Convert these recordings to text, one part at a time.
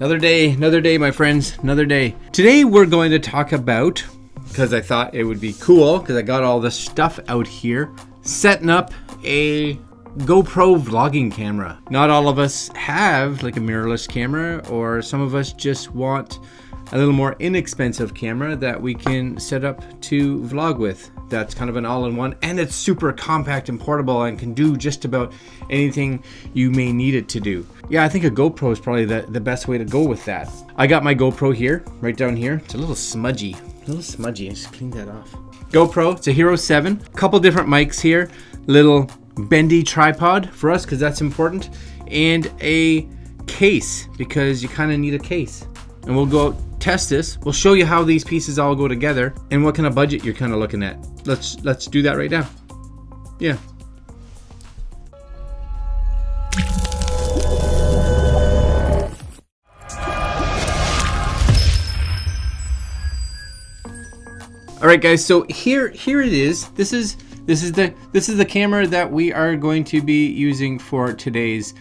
Another day, my friends, another day. Today we're going to talk about, because I thought it would be cool, because I got all this stuff out here, setting up a GoPro vlogging camera. Not all of us have like a mirrorless camera, or some of us just want a little more inexpensive camera that we can set up to vlog with. That's kind of an all-in-one, and it's super compact and portable and can do just about anything you may need it to do. Yeah, I think a GoPro is probably the best way to go with that. I got my GoPro here, right down here. It's a little smudgy. I just cleaned that off. GoPro, it's a Hero 7. Couple different mics here. Little bendy tripod for us, because that's important. And a case, because you kind of need a case. And we'll go test this. We'll show you how these pieces all go together and what kind of budget you're kind of looking at. Let's do that right now. Yeah. All right, guys. So here it is. This is the camera that we are going to be using for today's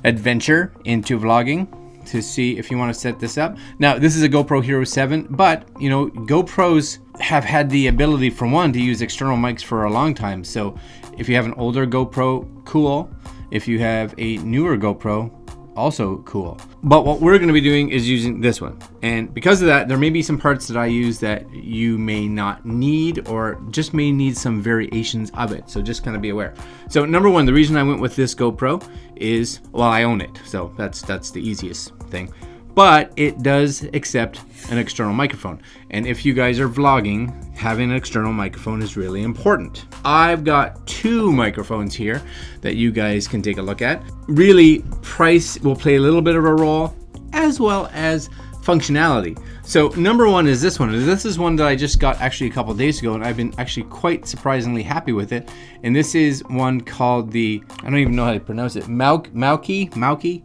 adventure into vlogging, to see if you want to set this up. Now, this is a GoPro Hero 7, but you know, GoPros have had the ability, for one, to use external mics for a long time. So if you have an older GoPro, cool. If you have a newer GoPro, also cool. But what we're going to be doing is using this one. And because of that, there may be some parts that I use that you may not need, or just may need some variations of it. So just kind of be aware. So number one, the reason I went with this GoPro is, well, I own it. So that's the easiest thing. But it does accept an external microphone. And if you guys are vlogging, having an external microphone is really important. I've got two microphones here that you guys can take a look at. Really, price will play a little bit of a role, as well as functionality. So number one is this one. This is one that I just got actually a couple of days ago, and I've been actually quite surprisingly happy with it. And this is one called the, I don't even know how to pronounce it, Moukey,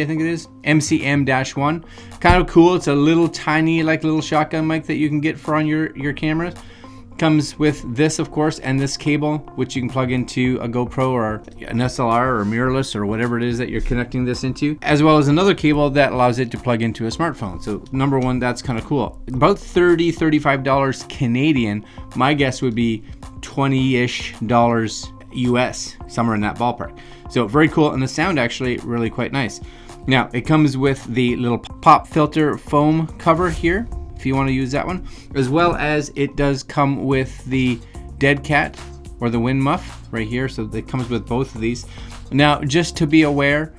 I think it is, MCm-1. Kind of cool. It's a little tiny, like little shotgun mic that you can get for on your cameras. Comes with this, of course, and this cable, which you can plug into a GoPro or an SLR or mirrorless or whatever it is that you're connecting this into, as well as another cable that allows it to plug into a smartphone. So number one, that's kind of cool. About $35 Canadian. My guess would be $20-ish US, somewhere in that ballpark. So very cool, and the sound actually really quite nice. Now it comes with the little pop filter foam cover here, if you want to use that one, as well as it does come with the dead cat or the wind muff right here. So it comes with both of these. Now, just to be aware,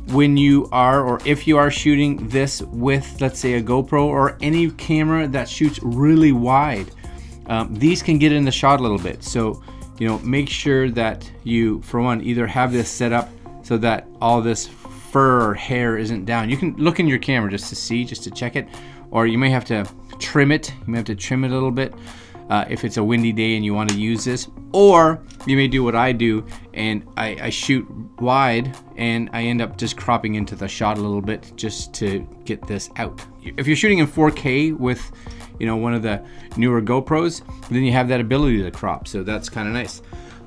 when you are, or if you are shooting this with, let's say, a GoPro or any camera that shoots really wide, these can get in the shot a little bit. So you know, make sure that you, for one, either have this set up so that all this fur or hair isn't down. You can look in your camera just to see, just to check it, or you may have to trim it. You may have to trim it a little bit if it's a windy day and you want to use this. Or you may do what I do, and I shoot wide and I end up just cropping into the shot a little bit just to get this out. If you're shooting in 4K with, you know, one of the newer GoPros, then you have that ability to crop. So that's kind of nice.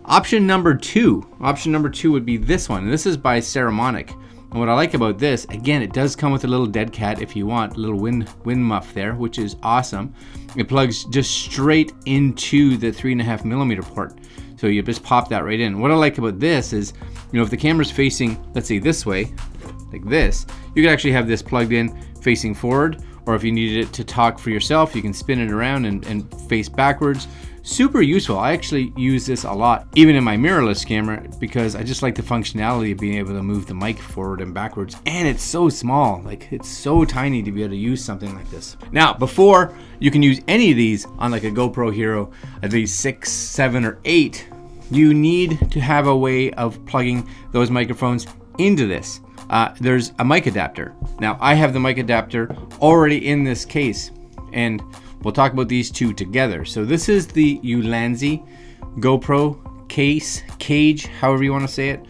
Option number two would be this one. And this is by Saramonic. And what I like about this, again, it does come with a little dead cat if you want, a little wind muff there, which is awesome. It plugs just straight into the 3.5mm port. So you just pop that right in. What I like about this is, you know, if the camera's facing, let's say this way, like this, you can actually have this plugged in facing forward, or if you needed it to talk for yourself, you can spin it around and face backwards. Super useful. I actually use this a lot, even in my mirrorless camera, because I just like the functionality of being able to move the mic forward and backwards. And it's so small, like it's so tiny to be able to use something like this. Now, before you can use any of these on like a GoPro Hero, at least 6, 7, or 8, you need to have a way of plugging those microphones into this. There's a mic adapter. Now, I have the mic adapter already in this case, and we'll talk about these two together. So this is the Ulanzi GoPro cage, however you want to say it.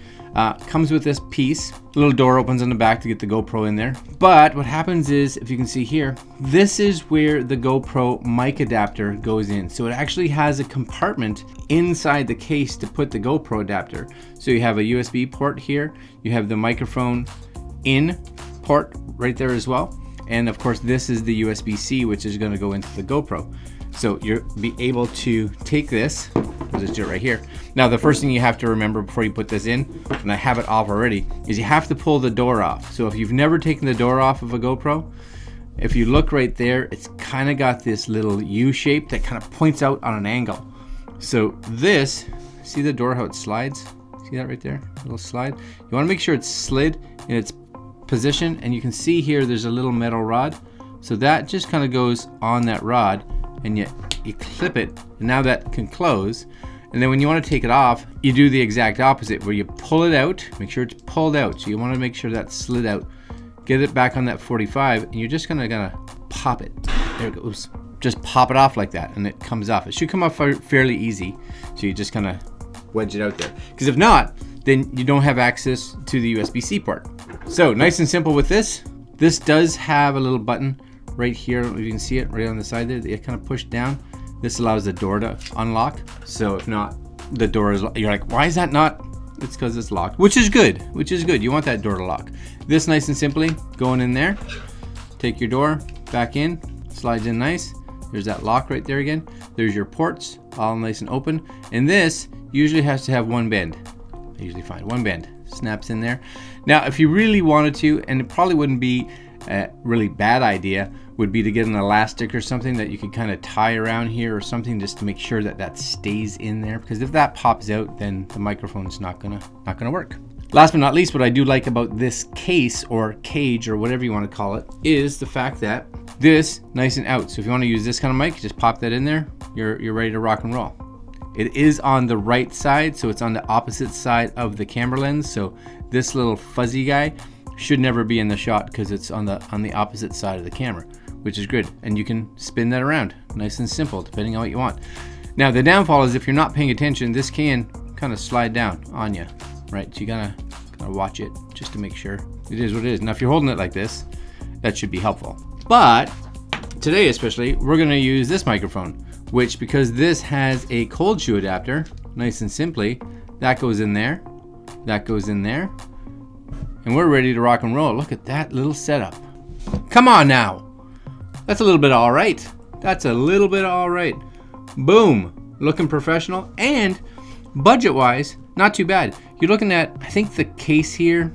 Comes with this piece. A little door opens on the back to get the GoPro in there. But what happens is, if you can see here, this is where the GoPro mic adapter goes in. So it actually has a compartment inside the case to put the GoPro adapter. So you have a USB port here, you have the microphone in port right there as well. And of course, this is the USB-C, which is going to go into the GoPro. So you'll be able to take this, I'll just do it right here. Now, the first thing you have to remember before you put this in, and I have it off already, is you have to pull the door off. So if you've never taken the door off of a GoPro, if you look right there, it's kind of got this little U shape that kind of points out on an angle. So this, see the door, how it slides? See that right there, a little slide? You want to make sure it's slid in its position, and you can see here there's a little metal rod. So that just kind of goes on that rod, and you clip it, and now that can close. And then when you want to take it off, you do the exact opposite, where you pull it out, make sure it's pulled out. So you want to make sure that's slid out. Get it back on that 45, and you're just gonna pop it. There it goes. Just pop it off like that, and it comes off. It should come off fairly easy. So you just kind of wedge it out there. Because if not, then you don't have access to the USB-C port. So nice and simple with this. This does have a little button right here. You can see it right on the side there. It kind of pushed down. This allows the door to unlock. So if not, the door is, you're like, why is that not? It's because it's locked, which is good, You want that door to lock. This nice and simply going in there. Take your door back in, slides in nice. There's that lock right there again. There's your ports, all nice and open. And this usually has to have one bend. I usually find one bend, snaps in there. Now, if you really wanted to, and it probably wouldn't be a really bad idea, would be to get an elastic or something that you could kind of tie around here or something, just to make sure that that stays in there, because if that pops out, then the microphone's not gonna work. Last but not least, what I do like about this case or cage or whatever you want to call it is the fact that this nice and out. So if you want to use this kind of mic, just pop that in there, you're ready to rock and roll. It is on the right side, so it's on the opposite side of the camera lens. So this little fuzzy guy should never be in the shot because it's on the opposite side of the camera, which is good. And you can spin that around, nice and simple, depending on what you want. Now the downfall is if you're not paying attention, this can kind of slide down on you, right? So you gotta watch it just to make sure it is what it is. Now if you're holding it like this, that should be helpful. But today especially, we're gonna use this microphone, which, because this has a cold shoe adapter, nice and simply, that goes in there, that goes in there, and we're ready to rock and roll. Look at that little setup. Come on now. That's a little bit all right. That's a little bit all right. Boom, looking professional, and budget-wise, not too bad. You're looking at, I think the case here,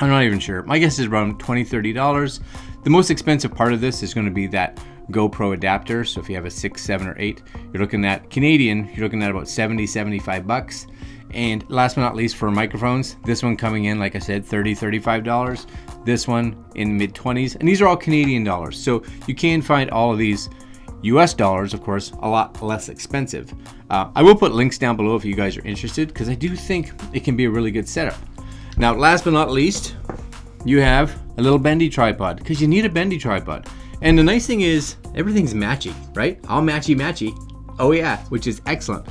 I'm not even sure. My guess is around $20, $30. The most expensive part of this is gonna be that GoPro adapter. So if you have a 6, 7, or 8, you're looking at Canadian, you're looking at about 70, 75 bucks. And last but not least, for microphones, this one coming in, like I said, $30, $35. This one in mid 20s, and these are all Canadian dollars. So you can find all of these US dollars, of course, a lot less expensive. I will put links down below if you guys are interested, because I do think it can be a really good setup. Now, last but not least, you have a little bendy tripod, because you need a bendy tripod. And the nice thing is everything's matchy, right? All matchy. Oh yeah, which is excellent.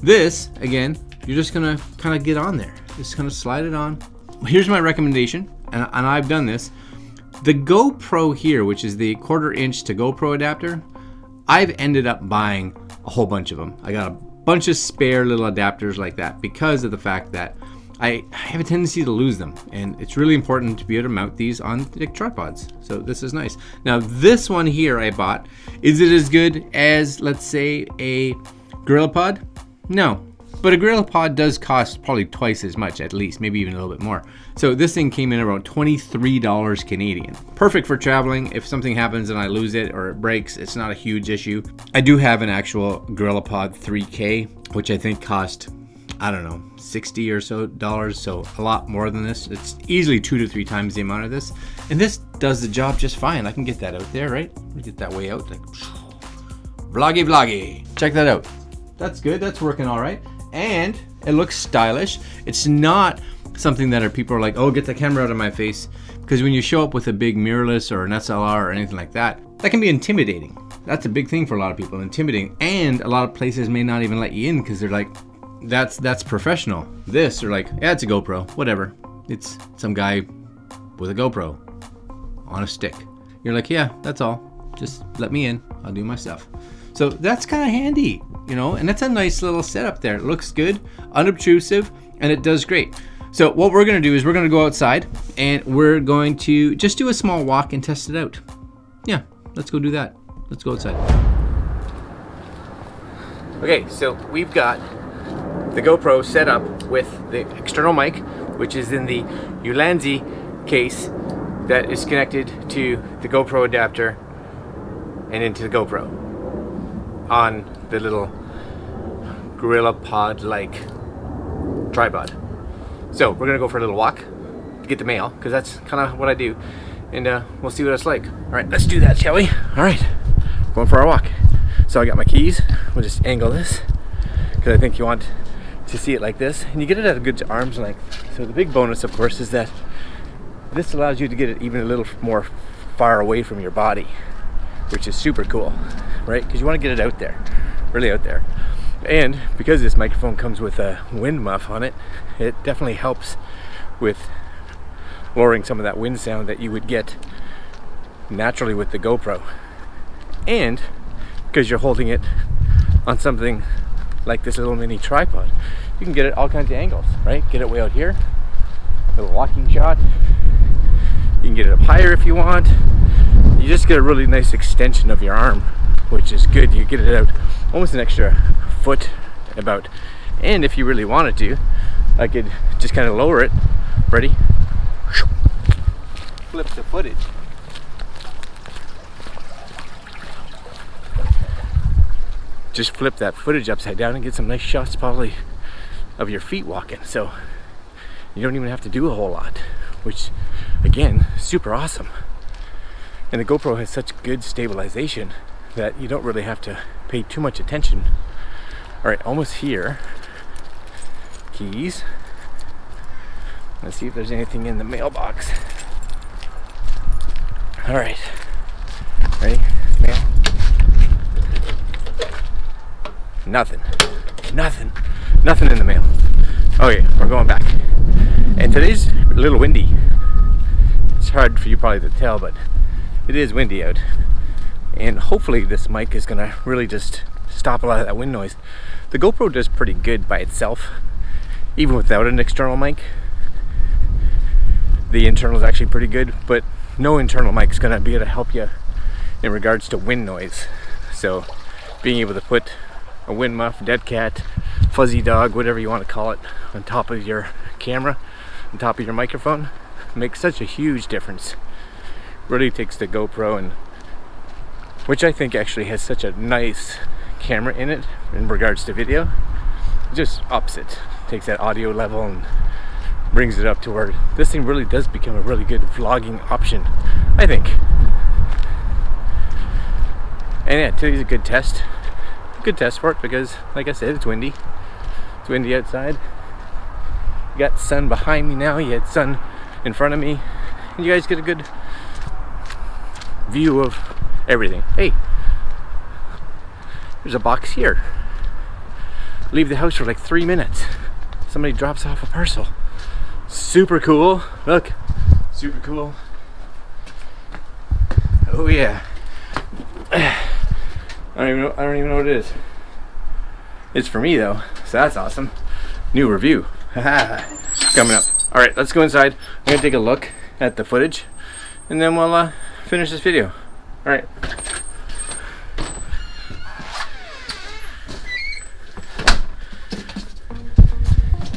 This, again, you're just gonna kind of get on there. Just kind of slide it on. Here's my recommendation, and I've done this. The GoPro Here, which is the 1/4 inch to GoPro adapter, I've ended up buying a whole bunch of them. I got a bunch of spare little adapters like that because of the fact that I have a tendency to lose them, and it's really important to be able to mount these on the tripods. So this is nice. Now this one here I bought, is it as good as, let's say, a GorillaPod? No, but a GorillaPod does cost probably twice as much, at least, maybe even a little bit more. So this thing came in around $23 Canadian. Perfect for traveling. If something happens and I lose it or it breaks, it's not a huge issue. I do have an actual GorillaPod 3K, which I think cost, I don't know, $60 or so, so a lot more than this. It's easily 2 to 3 times the amount of this. And this does the job just fine. I can get that out there, right? Get that way out, like, vloggy. Check that out. That's good, that's working all right. And it looks stylish. It's not something that people are like, oh, get the camera out of my face. Because when you show up with a big mirrorless or an SLR or anything like that, that can be intimidating. That's a big thing for a lot of people, intimidating. And a lot of places may not even let you in because they're like, that's professional. This, they're like, yeah, it's a GoPro, whatever. It's some guy with a GoPro on a stick. You're like, yeah, that's all. Just let me in, I'll do my stuff. So that's kind of handy, you know, and that's a nice little setup there. It looks good, unobtrusive, and it does great. So what we're gonna do is we're gonna go outside and we're going to just do a small walk and test it out. Yeah, let's go do that. Let's go outside. Okay, so we've got the GoPro set up with the external mic, which is in the Ulanzi case that is connected to the GoPro adapter and into the GoPro on the little Gorilla Pod like tripod. So we're gonna go for a little walk to get the mail, because that's kind of what I do, and we'll see what it's like. All right, let's do that, shall we? All right, going for our walk. So I got my keys. We'll just angle this because I think you want to see it like this, and you get it at a good arm's length. So the big bonus, of course, is that this allows you to get it even a little more far away from your body, which is super cool, right? Because you want to get it out there, really out there. And because this microphone comes with a wind muff on it, it definitely helps with lowering some of that wind sound that you would get naturally with the GoPro. And because you're holding it on something like this little mini tripod, you can get it all kinds of angles, right? Get it way out here, a little walking shot. You can get it up higher if you want. You just get a really nice extension of your arm, which is good. You get it out almost an extra foot about. And if you really wanted to, I could just kind of lower it. Ready? Flip the footage. Just flip that footage upside down and get some nice shots probably of your feet walking. So you don't even have to do a whole lot, which again, super awesome. And the GoPro has such good stabilization that you don't really have to pay too much attention. All right, almost here. Keys. Let's see if there's anything in the mailbox. All right, ready? Mail. Nothing in the mail. Okay, we're going back. And today's a little windy. It's hard for you probably to tell, but it is windy out. And hopefully this mic is gonna really just stop a lot of that wind noise. The GoPro does pretty good by itself, even without an external mic. The internal is actually pretty good, but no internal mic is gonna be able to help you in regards to wind noise. So being able to put a wind muff, dead cat, fuzzy dog, whatever you want to call it, on top of your camera, on top of your microphone, makes such a huge difference. Really takes the GoPro, and which I think actually has such a nice camera in it in regards to video, it just ups it, takes that audio level and brings it up to where this thing really does become a really good vlogging option, I think. And yeah, today's a good test for it because, like I said, it's windy. It's windy outside. You got sun behind me now, you had sun in front of me, and you guys get a good view of everything. Hey, there's a box here. Leave the house for like 3 minutes. Somebody drops off a parcel. Super cool. Look, super cool. Oh yeah. I don't even know what it is. It's for me though, so that's awesome. New review. Coming up. All right, let's go inside. I'm gonna take a look at the footage, and then we'll finish this video. All right.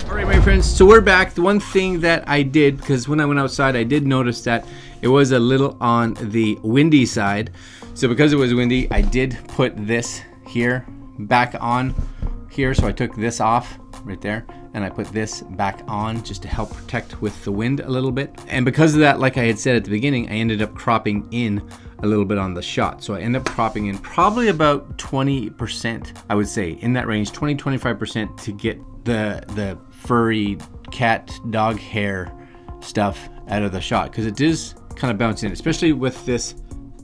All right, my friends. So we're back. The one thing that I did, because when I went outside, I did notice that it was a little on the windy side. So because it was windy, I did put this here back on here. So I took this off right there, and I put this back on just to help protect with the wind a little bit. And because of that, like I had said at the beginning, I ended up cropping in a little bit on the shot. So I ended up cropping in probably about 20%, I would say, in that range, 20-25%, to get the furry cat dog hair stuff out of the shot, because it is kind of bouncing, especially with this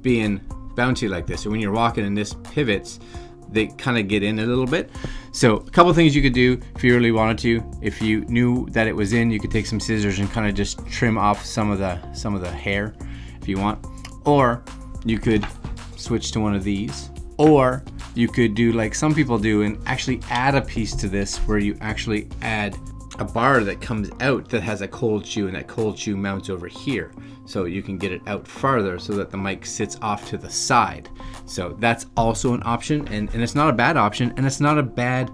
being bouncy like this. So when you're walking and this pivots, they kind of get in a little bit. So a couple things you could do if you really wanted to. If you knew that it was in, you could take some scissors and kind of just trim off some of the hair if you want. Or you could switch to one of these. Or you could do like some people do and actually add a piece to this, where you actually add a bar that comes out that has a cold shoe, and that cold shoe mounts over here. So you can get it out farther so that the mic sits off to the side. So that's also an option, and it's not a bad option, and it's not a bad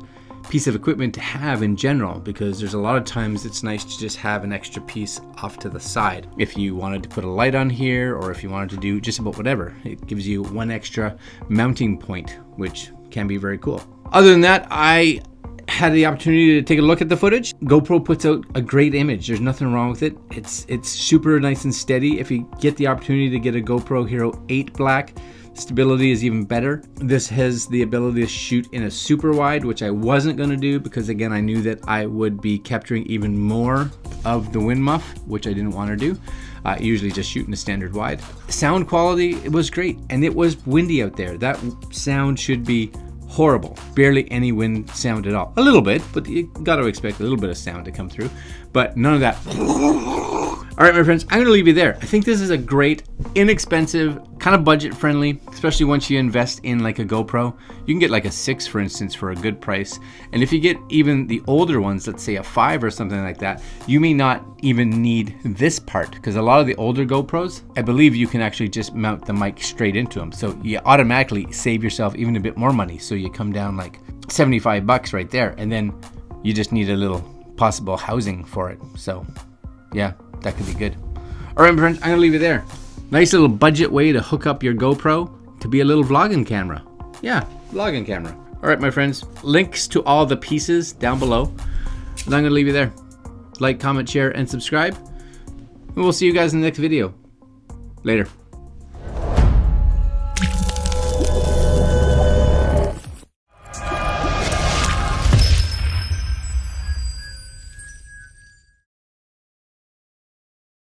piece of equipment to have in general, because there's a lot of times it's nice to just have an extra piece off to the side. If you wanted to put a light on here, or if you wanted to do just about whatever, it gives you one extra mounting point, which can be very cool. Other than that, I had the opportunity to take a look at the footage. GoPro puts out a great image. There's nothing wrong with it. It's super nice and steady. If you get the opportunity to get a GoPro Hero 8 Black, stability is even better. This has the ability to shoot in a super wide, which I wasn't going to do because, again, I knew that I would be capturing even more of the wind muff, which I didn't want to do. Usually just shooting a standard wide. Sound quality, it was great, and it was windy out there. That sound should be horrible. Barely any wind sound at all. A little bit, but you got to expect a little bit of sound to come through, but none of that. All right, my friends, I'm going to leave you there. I think this is a great, inexpensive, kind of budget friendly, especially once you invest in like a GoPro. You can get like a 6, for instance, for a good price. And if you get even the older ones, let's say a 5 or something like that, you may not even need this part, because a lot of the older GoPros, I believe you can actually just mount the mic straight into them. So you automatically save yourself even a bit more money. So you come down like 75 bucks right there, and then you just need a little possible housing for it. So yeah, that could be good. All right, my friends, I'm gonna leave it there. Nice little budget way to hook up your GoPro to be a little vlogging camera. Yeah, vlogging camera. All right, my friends, links to all the pieces down below. And I'm gonna leave you there. Like, comment, share, and subscribe. And we'll see you guys in the next video. Later.